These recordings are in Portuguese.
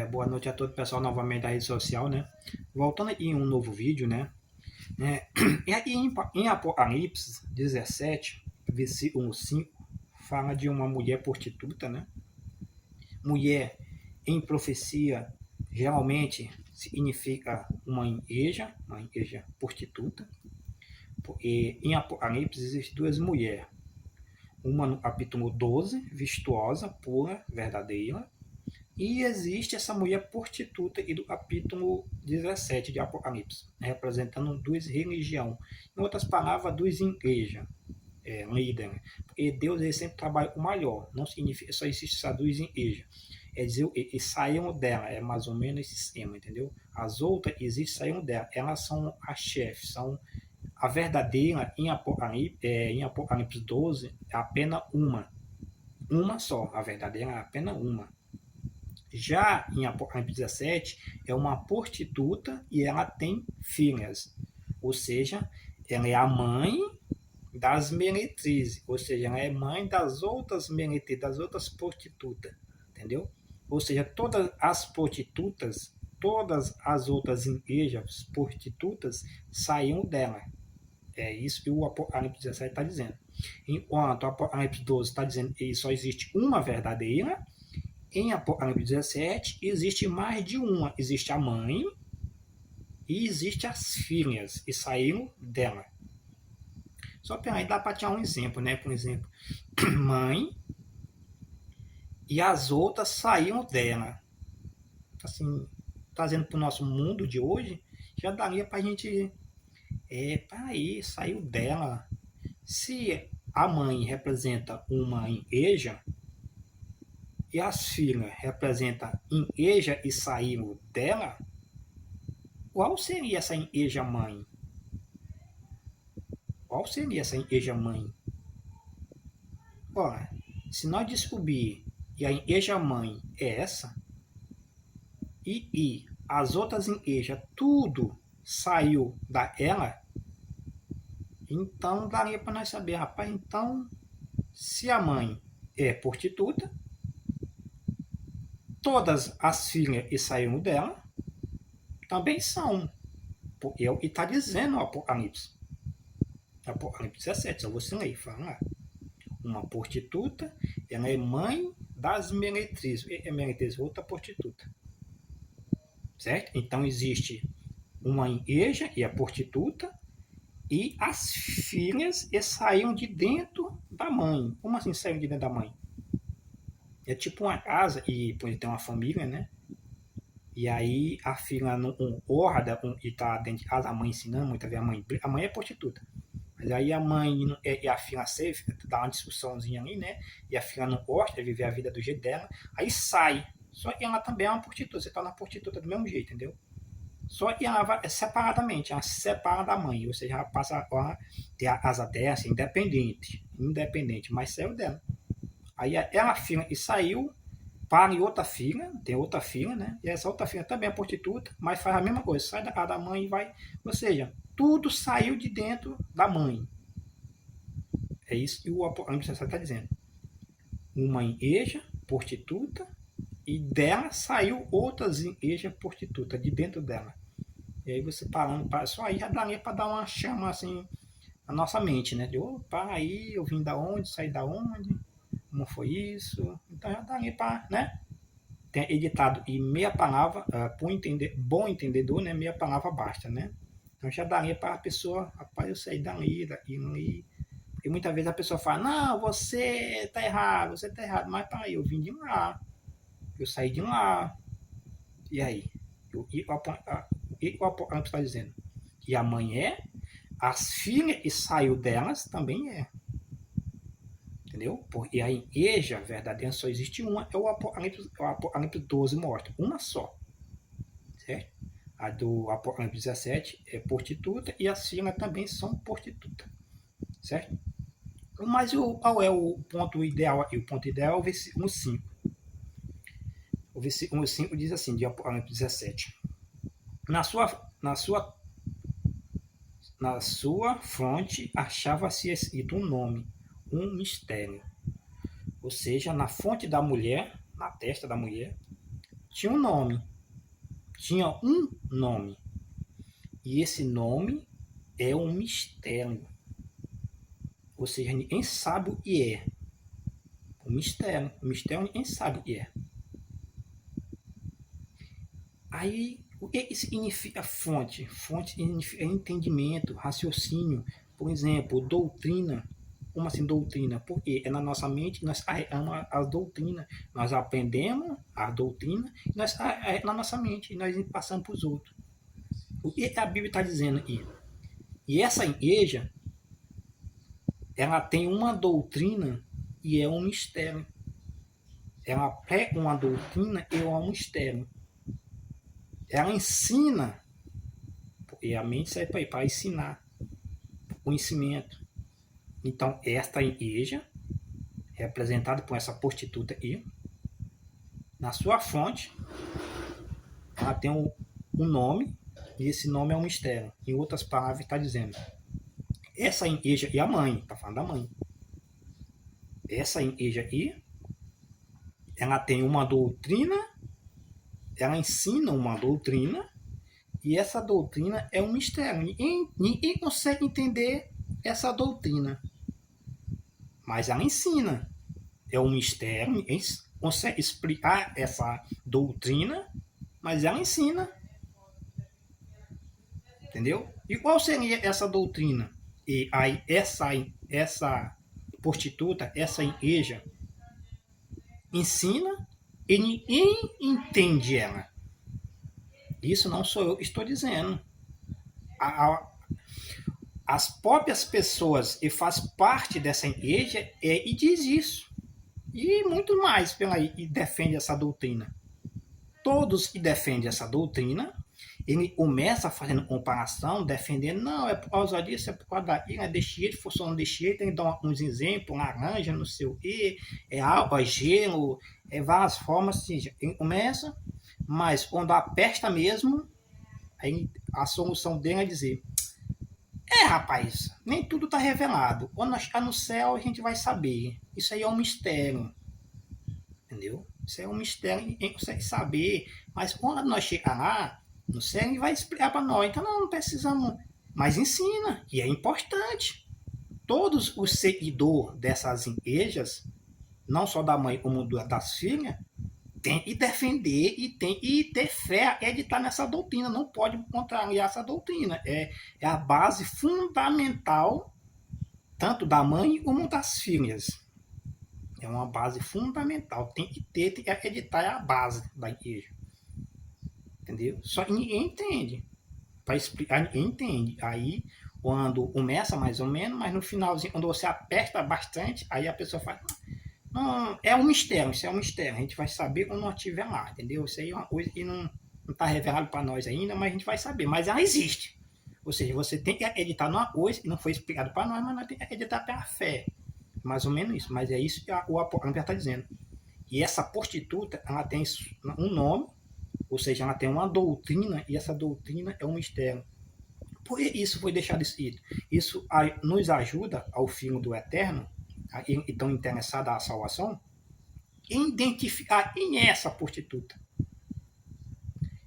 Boa noite a todo o pessoal novamente da rede social, né? Voltando em um novo vídeo, né? E aí em Apocalipse 17, versículo 5, fala de uma mulher prostituta, né? Mulher em profecia geralmente significa uma igreja prostituta. E em Apocalipse existem duas mulheres. Uma no capítulo 12, vistosa, pura, verdadeira, e existe essa mulher prostituta e do capítulo 17 de Apocalipse, representando duas religiões. Em outras palavras, duas igrejas, líderes. E Deus ele sempre trabalha com o maior. Não significa só existe essas duas igrejas. É dizer, e saíram dela. É mais ou menos esse esquema, entendeu? As outras existem, saíram dela. Elas são as chefes, são a verdadeira em Apocalipse 12 é apenas uma. Uma só. A verdadeira é apenas uma. Já em Apocalipse 17, é uma prostituta e ela tem filhas. Ou seja, ela é a mãe das meretrizes. Ou seja, ela é mãe das outras meretrizes, das outras prostitutas. Entendeu? Ou seja, todas as prostitutas, todas as outras igrejas prostitutas saíram dela. É isso que o Apocalipse 17 está dizendo. Enquanto o Apocalipse 12 está dizendo que só existe uma verdadeira, em Apocalipse 17 existe mais de uma. Existe a mãe e existe as filhas e saíram dela. Só para aí dá para tirar um exemplo, né? Por exemplo, mãe e as outras saíram dela. Assim, trazendo para o nosso mundo de hoje, já daria para a gente. Peraí, saiu dela. Se a mãe representa uma igreja e as filhas representam igreja e saíram dela, qual seria essa igreja mãe? Qual seria essa igreja mãe? Ora, se nós descobrir que a igreja mãe é essa, e as outras igrejas tudo saiu daquela, então daria para nós saber, rapaz, então, se a mãe é prostituta, todas as filhas que saíram dela também são. Porque é o que está dizendo o Apocalipse. Apocalipse 17, só você ler, fala lá. Uma prostituta, ela é mãe das meretrizes. É meretriz, outra prostituta. Certo? Então existe uma igreja, que é a prostituta, e as filhas e saíram de dentro da mãe. Como assim saíram de dentro da mãe? É tipo uma casa, e por tem uma família, né? E aí a filha não concorda e tá dentro de casa, a mãe ensinando, muitas vezes a mãe é prostituta. Mas aí a mãe e a filha safe, dá uma discussãozinha ali, né? E a filha não gosta de viver a vida do jeito dela, aí sai. Só que ela também é uma prostituta, você tá na prostituta do mesmo jeito, entendeu? Só que ela vai separadamente, ela se separa da mãe, ou seja, ela passa a ter a asa dela, assim, independente, mas saiu dela. Aí ela filha e saiu, para em outra filha, tem outra filha, né? E essa outra filha também é prostituta, mas faz a mesma coisa, sai da casa da mãe e vai. Ou seja, tudo saiu de dentro da mãe. É isso que o Apocalipse está dizendo. Uma igreja prostituta e dela saiu outras igrejas prostitutas de dentro dela. E aí você parando, só aí já daria para dar uma chama assim na nossa mente, né? De opa, aí eu vim da onde, saí da onde, como foi isso? Então já daria para, né? Tem editado e meia palavra, bom entendedor, né? Meia palavra basta, né? Então já daria para a pessoa, rapaz, eu saí dali, daqui, ali. E muitas vezes a pessoa fala, não, você tá errado, mas peraí, eu vim de lá, eu saí de lá. E aí? O Apocalipse está dizendo? Que a mãe é, as filhas que saiu delas também é. Entendeu? E a igreja verdadeira só existe uma, é o Apocalipse 12 mostra, uma só. Certo? A do Apocalipse 17 é prostituta e as filhas também são prostitutas. Certo? Mas qual é o ponto ideal aqui? O ponto ideal é o versículo 5. O versículo 5 diz assim, de Apocalipse 17. Na sua, na sua, na sua fronte achava-se escrito um nome, um mistério. Ou seja, na fonte da mulher, na testa da mulher, tinha um nome. Tinha um nome. E esse nome é um mistério. Ou seja, ninguém sabe o que é. O mistério ninguém sabe o que é. Aí, o que significa fonte? Fonte significa entendimento, raciocínio. Por exemplo, doutrina. Como assim doutrina? Porque é na nossa mente, nós carregamos as doutrinas. Nós aprendemos a doutrina e nós na nossa mente e nós passamos para os outros. O que a Bíblia está dizendo aqui? E essa igreja, ela tem uma doutrina e é um mistério. Ela prega uma doutrina e é um mistério. Ela ensina, porque a mente serve para ensinar, conhecimento. Então, esta igreja, representada por essa prostituta aí, na sua fonte, ela tem um nome, e esse nome é um mistério. Em outras palavras, está dizendo, essa igreja e a mãe, está falando da mãe, essa igreja aí, ela tem uma doutrina, ela ensina uma doutrina, e essa doutrina é um mistério. Ninguém consegue entender essa doutrina. Mas ela ensina. É um mistério, ninguém consegue explicar essa doutrina, mas ela ensina. Entendeu? E qual seria essa doutrina? E aí essa prostituta, essa igreja, ensina e ninguém entende ela. Isso não sou eu que estou dizendo. As próprias pessoas que fazem parte dessa igreja e diz isso. E muito mais pela e defende essa doutrina. Todos que defendem essa doutrina, ele começa fazendo comparação, defendendo, não, é por causa disso, é por causa daquilo, é desse jeito, funciona desse jeito, ele dá uns exemplos, laranja, não sei o quê, é água, é gelo, é várias formas, assim, ele começa, mas quando aperta mesmo, aí a solução dele é dizer, rapaz, nem tudo está revelado, quando nós chegar no céu a gente vai saber, isso aí é um mistério, entendeu? Isso é um mistério, ninguém consegue saber, mas quando nós chegar lá, no céu, ele vai explicar para nós. Então, não precisamos. Mas ensina, e é importante. Todos os seguidores dessas igrejas, não só da mãe como das filhas, tem que defender e tem que ter fé, acreditar nessa doutrina. Não pode contrariar essa doutrina. É a base fundamental, tanto da mãe como das filhas. É uma base fundamental. Tem que ter, tem que acreditar, é a base da igreja. Entendeu? Só que ninguém entende. Para explicar, ninguém entende. Aí, quando começa mais ou menos, mas no finalzinho, quando você aperta bastante, aí a pessoa fala, não, é um mistério, isso é um mistério. A gente vai saber quando nós estiver lá, entendeu? Isso aí é uma coisa que não está revelado para nós ainda, mas a gente vai saber. Mas ela existe. Ou seja, você tem que acreditar numa coisa que não foi explicado para nós, mas nós temos que acreditar pela fé. Mais ou menos isso. Mas é isso que o Apocalipse está dizendo. E essa prostituta, ela tem um nome, ou seja, ela tem uma doutrina, e essa doutrina é um mistério. Por que isso foi deixado escrito? Isso nos ajuda ao Filho do Eterno, que estão interessados à salvação, identificar quem é essa prostituta.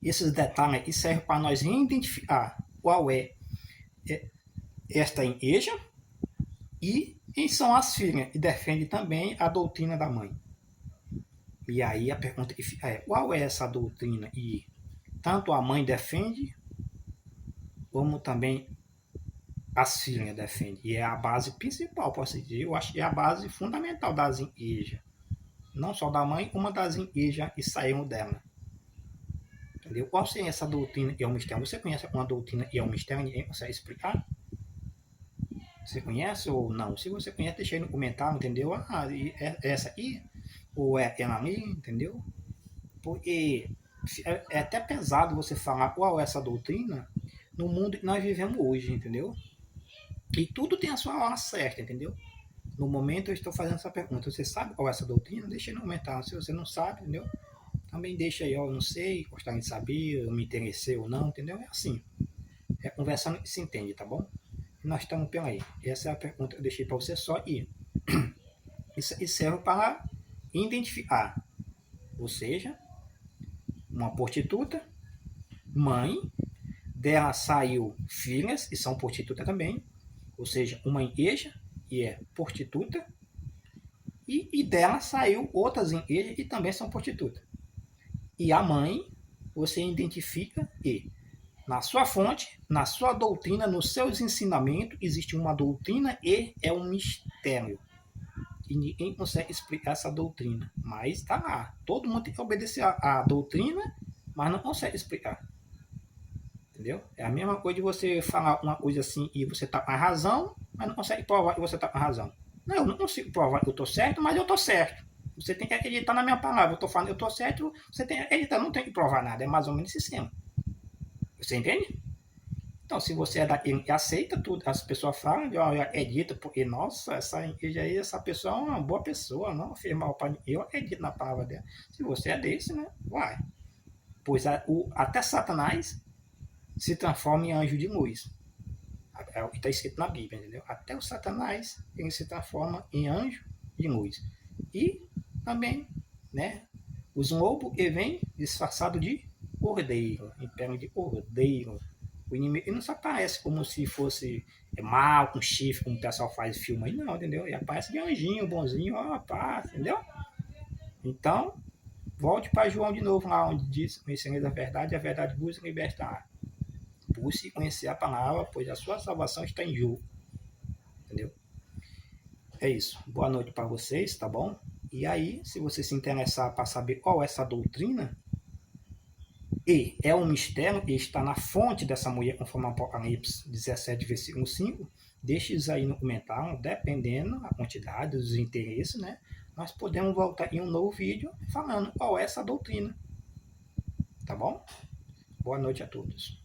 Esses detalhes aqui servem para nós identificar qual é esta igreja e quem são as filhas, que defendem também a doutrina da mãe. E aí a pergunta que fica é, qual é essa doutrina? E tanto a mãe defende, como também as filhas defendem. E é a base principal, posso dizer. Eu acho que é a base fundamental das igrejas. Não só da mãe, como das igrejas que saíram dela. Entendeu? Qual seria essa doutrina e é um mistério? Você conhece uma doutrina e é um mistério? Ninguém consegue explicar? Você conhece ou não? Se você conhece, deixa aí no comentário, entendeu? É essa aqui? Ou é ela ali, entendeu? Porque é até pesado você falar qual é essa doutrina no mundo que nós vivemos hoje, entendeu? E tudo tem a sua hora certa, entendeu? No momento eu estou fazendo essa pergunta. Você sabe qual é essa doutrina? Deixa aí no comentário. Se você não sabe, entendeu? Também deixa aí, ó, eu não sei, gostaria de saber, eu me interessei ou não, entendeu? É assim. É conversando que se entende, tá bom? E nós estamos pela aí. Essa é a pergunta que eu deixei para você só ir. Isso serve para identificar. Ou seja, uma prostituta, mãe, dela saiu filhas, e são prostitutas também, ou seja, uma igreja, e é prostituta, e dela saiu outras igrejas, e também são prostitutas. E a mãe, você identifica e na sua fonte, na sua doutrina, nos seus ensinamentos, existe uma doutrina e é um mistério. E ninguém consegue explicar essa doutrina. Mas está lá. Todo mundo tem que obedecer a doutrina, mas não consegue explicar. Entendeu? É a mesma coisa de você falar uma coisa assim e você está com a razão, mas não consegue provar que você está com a razão. Não, eu não consigo provar que eu estou certo, mas eu estou certo. Você tem que acreditar na minha palavra. Eu estou falando que eu estou certo, você tem que acreditar, não tem que provar nada. É mais ou menos esse esquema. Você entende? Então, se você é daquele que aceita tudo, as pessoas falam, eu acredito, porque, nossa, essa igreja aí, essa pessoa é uma boa pessoa, não fez mal para ninguém, eu acredito na palavra dela. Se você é desse, né, vai. Pois até Satanás se transforma em anjo de luz. É o que está escrito na Bíblia, entendeu? Até o Satanás, ele se transforma em anjo de luz. E também, né, os lobos que vêm disfarçado de cordeiro, em pele de cordeiro. O inimigo ele não se aparece como se fosse mal, com chifre, como o pessoal faz filme aí, não, entendeu? Ele aparece de anjinho, bonzinho, ó, pá, entendeu? Então, volte para João de novo, lá onde diz: conhecereis a verdade vos libertará. Busque conhecer a palavra, pois a sua salvação está em jogo. Entendeu? É isso. Boa noite para vocês, tá bom? E aí, se você se interessar para saber qual é essa doutrina, e é um mistério que está na fonte dessa mulher, conforme Apocalipse 17, versículo 5, deixe isso aí no comentário, dependendo da quantidade, dos interesses, né? Nós podemos voltar em um novo vídeo falando qual é essa doutrina. Tá bom? Boa noite a todos.